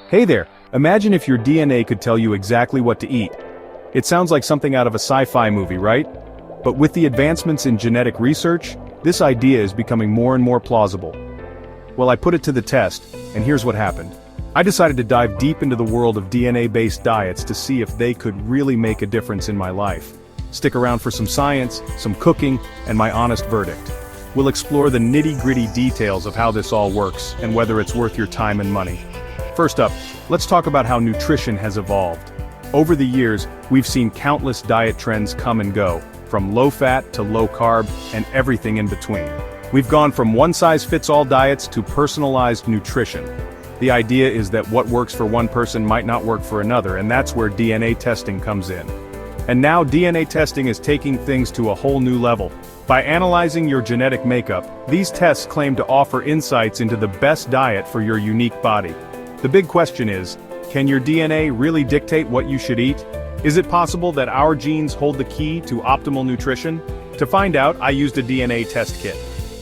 Hey there, imagine if your DNA could tell you exactly what to eat. It sounds like something out of a sci-fi movie, right? But with the advancements in genetic research, this idea is becoming more and more plausible. Well, I put it to the test, and here's what happened. I decided to dive deep into the world of DNA-based diets to see if they could really make a difference in my life. Stick around for some science, some cooking, and my honest verdict. We'll explore the nitty-gritty details of how this all works, and whether it's worth your time and money. First up, let's talk about how nutrition has evolved. Over the years, we've seen countless diet trends come and go, from low-fat to low-carb, and everything in between. We've gone from one-size-fits-all diets to personalized nutrition. The idea is that what works for one person might not work for another, and that's where DNA testing comes in. And now DNA testing is taking things to a whole new level. By analyzing your genetic makeup, these tests claim to offer insights into the best diet for your unique body. The big question is, can your DNA really dictate what you should eat? Is it possible that our genes hold the key to optimal nutrition? To find out, I used a DNA test kit.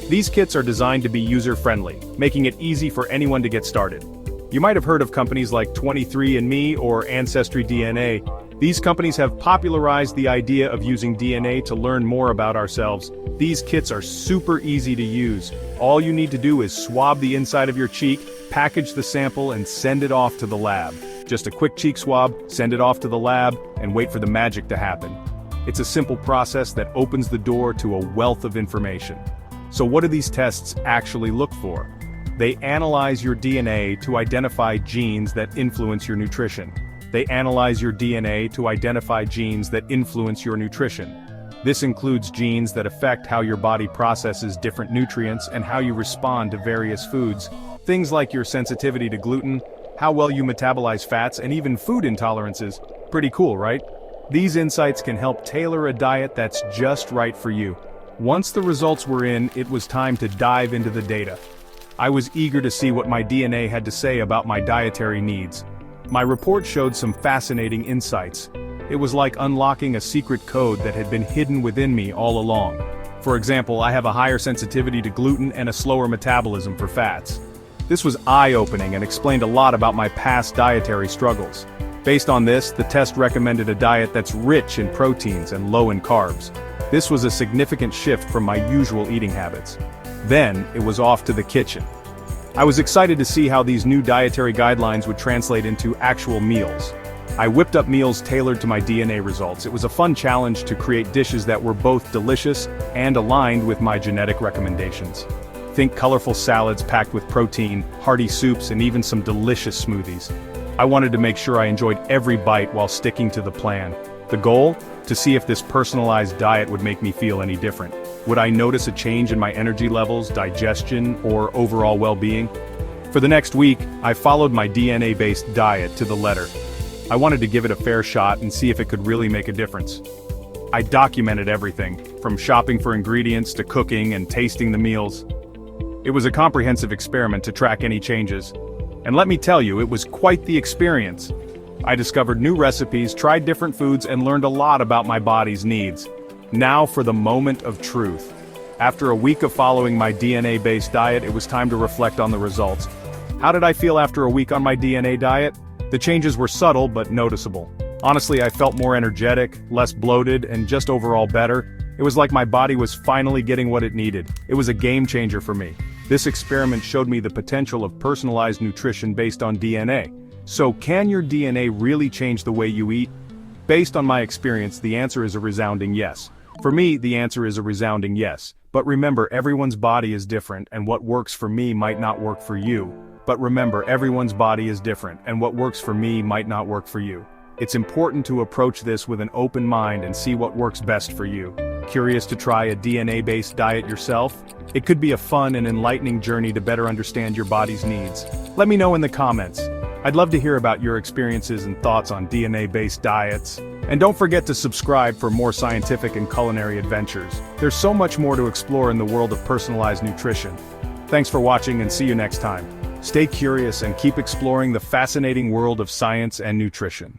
These kits are designed to be user-friendly, making it easy for anyone to get started. You might have heard of companies like 23andMe or Ancestry DNA. These companies have popularized the idea of using DNA to learn more about ourselves. These kits are super easy to use. All you need to do is swab the inside of your cheek, package the sample, and send it off to the lab. Just a quick cheek swab, send it off to the lab, and wait for the magic to happen. It's a simple process that opens the door to a wealth of information. So what do these tests actually look for? They analyze your DNA to identify genes that influence your nutrition. They analyze your DNA to identify genes that influence your nutrition. This includes genes that affect how your body processes different nutrients and how you respond to various foods. Things like your sensitivity to gluten, how well you metabolize fats, and even food intolerances. Pretty cool, right? These insights can help tailor a diet that's just right for you. Once the results were in, it was time to dive into the data. I was eager to see what my DNA had to say about my dietary needs. My report showed some fascinating insights. It was like unlocking a secret code that had been hidden within me all along. For example, I have a higher sensitivity to gluten and a slower metabolism for fats. This was eye-opening and explained a lot about my past dietary struggles. Based on this, the test recommended a diet that's rich in proteins and low in carbs. This was a significant shift from my usual eating habits. Then, it was off to the kitchen. I was excited to see how these new dietary guidelines would translate into actual meals. I whipped up meals tailored to my DNA results. It was a fun challenge to create dishes that were both delicious and aligned with my genetic recommendations. Think colorful salads packed with protein, hearty soups, and even some delicious smoothies. I wanted to make sure I enjoyed every bite while sticking to the plan. The goal? To see if this personalized diet would make me feel any different. Would I notice a change in my energy levels, digestion, or overall well-being? For the next week, I followed my DNA-based diet to the letter. I wanted to give it a fair shot and see if it could really make a difference. I documented everything, from shopping for ingredients to cooking and tasting the meals. It was a comprehensive experiment to track any changes. And let me tell you, it was quite the experience. I discovered new recipes, tried different foods, and learned a lot about my body's needs. Now for the moment of truth. After a week of following my DNA-based diet, it was time to reflect on the results. How did I feel after a week on my DNA diet? The changes were subtle but noticeable. Honestly, I felt more energetic, less bloated, and just overall better. It was like my body was finally getting what it needed. It was a game changer for me. This experiment showed me the potential of personalized nutrition based on DNA. So, can your DNA really change the way you eat? Based on my experience, the answer is a resounding yes. For me, the answer is a resounding yes. But remember, everyone's body is different, and what works for me might not work for you. But remember, everyone's body is different, and what works for me might not work for you. It's important to approach this with an open mind and see what works best for you. Curious to try a DNA-based diet yourself? It could be a fun and enlightening journey to better understand your body's needs. Let me know in the comments. I'd love to hear about your experiences and thoughts on DNA-based diets. And don't forget to subscribe for more scientific and culinary adventures. There's so much more to explore in the world of personalized nutrition. Thanks for watching, and see you next time. Stay curious and keep exploring the fascinating world of science and nutrition.